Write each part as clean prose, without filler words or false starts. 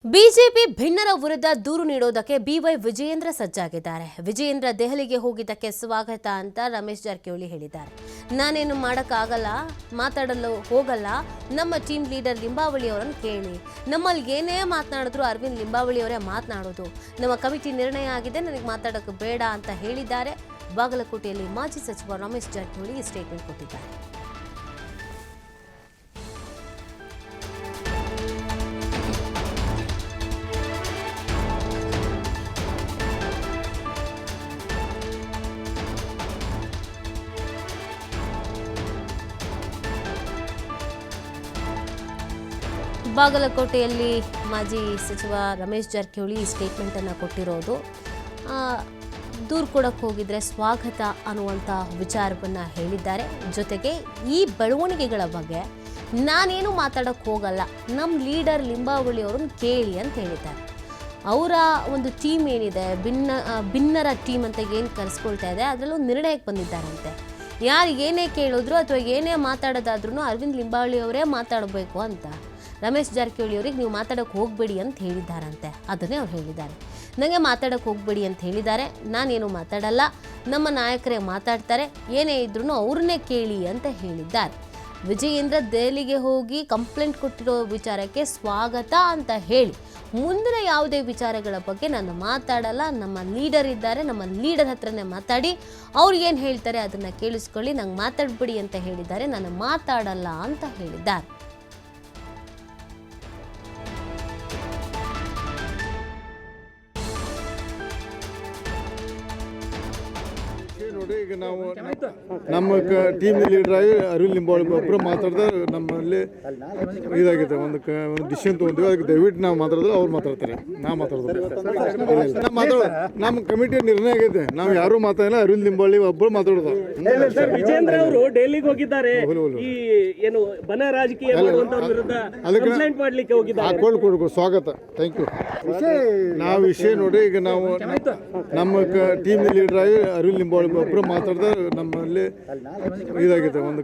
BJP ಭಿನ್ನರ ವಿರುದ್ಧ ದೂರು ನೀಡೋದಕ್ಕೆ ಬಿವೈ ವಿಜಯೇಂದ್ರ ಸಜ್ಜಾಗಿದ್ದಾರೆ. ವಿಜಯೇಂದ್ರ ದೆಹಲಿಗೆ ಹೋಗಿದ್ದಕ್ಕೆ ಸ್ವಾಗತ ಅಂತ ರಮೇಶ್ ಜಾರಕಿಹೊಳಿ ಹೇಳಿದ್ದಾರೆ. ನಾನೇನು ಮಾಡೋಕ್ಕಾಗಲ್ಲ, ಮಾತಾಡಲು ಹೋಗಲ್ಲ. ನಮ್ಮ ಟೀಮ್ ಲೀಡರ್ ಲಿಂಬಾವಳಿ ಅವರನ್ನು ಕೇಳಿ. ನಮ್ಮಲ್ಲಿ ಏನೇ ಮಾತನಾಡಿದ್ರು ಅರವಿಂದ್ ಲಿಂಬಾವಳಿ ಅವರೇ ಮಾತನಾಡೋದು. ನಮ್ಮ ಕಮಿಟಿ ನಿರ್ಣಯ ಆಗಿದೆ, ನನಗೆ ಮಾತಾಡೋಕೆ ಬೇಡ ಅಂತ ಹೇಳಿದ್ದಾರೆ. ಬಾಗಲಕೋಟೆಯಲ್ಲಿ ಮಾಜಿ ಸಚಿವ ರಮೇಶ್ ಜಾರಕಿಹೊಳಿ ಈ ಸ್ಟೇಟ್ಮೆಂಟ್ ಕೊಟ್ಟಿದ್ದಾರೆ. ಬಾಗಲಕೋಟೆಯಲ್ಲಿ ಮಾಜಿ ಸಚಿವ ರಮೇಶ್ ಜಾರಕಿಹೊಳಿ ಈ ಸ್ಟೇಟ್ಮೆಂಟನ್ನು ಕೊಟ್ಟಿರೋದು. ದೂರು ಕೊಡಕ್ಕೆ ಹೋಗಿದ್ರೆ ಸ್ವಾಗತ ಅನ್ನುವಂಥ ವಿಚಾರವನ್ನು ಹೇಳಿದ್ದಾರೆ. ಜೊತೆಗೆ ಈ ಬೆಳವಣಿಗೆಗಳ ಬಗ್ಗೆ ನಾನೇನು ಮಾತಾಡೋಕ್ಕೆ ಹೋಗಲ್ಲ, ನಮ್ಮ ಲೀಡರ್ ಲಿಂಬಾವಳಿ ಅವ್ರನ್ನ ಕೇಳಿ ಅಂತ ಹೇಳಿದ್ದಾರೆ. ಅವರ ಒಂದು ಟೀಮ್ ಏನಿದೆ, ಭಿನ್ನರ ಟೀಮ್ ಅಂತ ಏನು ಕರೆಸ್ಕೊಳ್ತಾ ಇದೆ, ಅದರಲ್ಲೂ ನಿರ್ಣಯಕ್ಕೆ ಬಂದಿದ್ದಾರಂತೆ. ಯಾರು ಏನೇ ಕೇಳಿದ್ರು ಅಥವಾ ಏನೇ ಮಾತಾಡೋದಾದ್ರೂ ಅರವಿಂದ್ ಲಿಂಬಾವಳಿ ಅವರೇ ಮಾತಾಡಬೇಕು ಅಂತ ರಮೇಶ್ ಜಾರಕಿಹೊಳಿ ಅವರಿಗೆ ನೀವು ಮಾತಾಡೋಕ್ಕೆ ಹೋಗಬೇಡಿ ಅಂತ ಹೇಳಿದ್ದಾರಂತೆ. ಅದನ್ನೇ ಅವ್ರು ಹೇಳಿದ್ದಾರೆ. ನನಗೆ ಮಾತಾಡೋಕ್ಕೆ ಹೋಗಬೇಡಿ ಅಂತ ಹೇಳಿದ್ದಾರೆ, ನಾನೇನು ಮಾತಾಡಲ್ಲ, ನಮ್ಮ ನಾಯಕರೇ ಮಾತಾಡ್ತಾರೆ, ಏನೇ ಇದ್ರೂ ಅವ್ರನ್ನೇ ಕೇಳಿ ಅಂತ ಹೇಳಿದ್ದಾರೆ. ವಿಜಯೇಂದ್ರ ದೆಹಲಿಗೆ ಹೋಗಿ ಕಂಪ್ಲೇಂಟ್ ಕೊಟ್ಟಿರೋ ವಿಚಾರಕ್ಕೆ ಸ್ವಾಗತ ಅಂತ ಹೇಳಿ ಮುಂದಿನ ಯಾವುದೇ ವಿಚಾರಗಳ ಬಗ್ಗೆ ನಾನು ಮಾತಾಡಲ್ಲ, ನಮ್ಮ ಲೀಡರ್ ಇದ್ದಾರೆ, ನಮ್ಮ ಲೀಡರ್ ಹತ್ರನೇ ಮಾತಾಡಿ, ಅವ್ರು ಏನು ಹೇಳ್ತಾರೆ ಅದನ್ನು ಕೇಳಿಸ್ಕೊಳ್ಳಿ, ನಂಗೆ ಮಾತಾಡ್ಬಿಡಿ ಅಂತ ಹೇಳಿದ್ದಾರೆ, ನಾನು ಮಾತಾಡಲ್ಲ ಅಂತ ಹೇಳಿದ್ದಾರೆ. ನೋಡಿ, ಈಗ ನಾವು ನಮ್ಮ ಟೀಮ್ ಲೀಡರ್ ಆಗಿ ಅರವಿಂದ್ ಲಿಂಬಾವಳಿ ಒಬ್ಬರು ಮಾತಾಡಿದ್ರೆ ನಮ್ಮಲ್ಲಿ ಇದಾಗಿದೆ, ಒಂದು ಡಿಸಿಷನ್ ತೊಗೊಂತೀವಿ. ಅದಕ್ಕೆ ದಯವಿಟ್ಟು ನಾವು ಮಾತಾಡಿದ್ರೆ ಅವ್ರು ಮಾತಾಡ್ತಾರೆ, ನಾವು ಮಾತಾಡೋದು ನಮ್ಮ ಕಮಿಟಿ ನಿರ್ಣಯ ಆಗೈತೆ. ನಾವು ಯಾರು ಮಾತಾಡಿಲ್ಲ, ಅರವಿಂದ್ ಲಿಂಬಾವಳಿ ಒಬ್ಬರು ಮಾತಾಡೋದು. ವಿಜೇಂದ್ರ ಅವರು ಡೆಲ್ಲಿಗೆ ಹೋಗಿದ್ದಾರೆ, ಈ ಏನು ಬನ ರಾಜಕೀಯ ವಿರುದ್ಧ ಕಂಪ್ಲೇಂಟ್ ಮಾಡ್ಲಿಕ್ಕೆ ಹೋಗಿದ್ದಾರೆ. ಕೊಡು ಸ್ವಾಗತ, ಥ್ಯಾಂಕ್ ಯು. ನಾವು ವಿಷಯ ನೋಡಿ, ಈಗ ನಾವು ನಮ್ಮ ಟೀಮ್ ಲೀಡರ್ ಆಗಿ ಅರವಿಂದ್ ಲಿಂಬಾವಳಿ ಒಬ್ಬರು ಮಾತಾಡಿದ್ರೆ ನಮ್ಮಲ್ಲಿ ಇದಾಗಿದೆ, ಒಂದು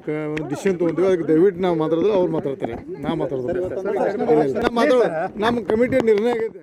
ಡಿಸಿಷನ್ ತೊಗೊಂತೀವಿ. ಅದಕ್ಕೆ ದಯವಿಟ್ಟು ನಾವು ಮಾತಾಡಿದ್ರೆ ಅವ್ರು ಮಾತಾಡ್ತಾರೆ, ನಾವು ಮಾತಾಡೋದು. ನಮ್ಮ ಕಮಿಟಿ ನಿರ್ಣಯ ಆಗೈತೆ.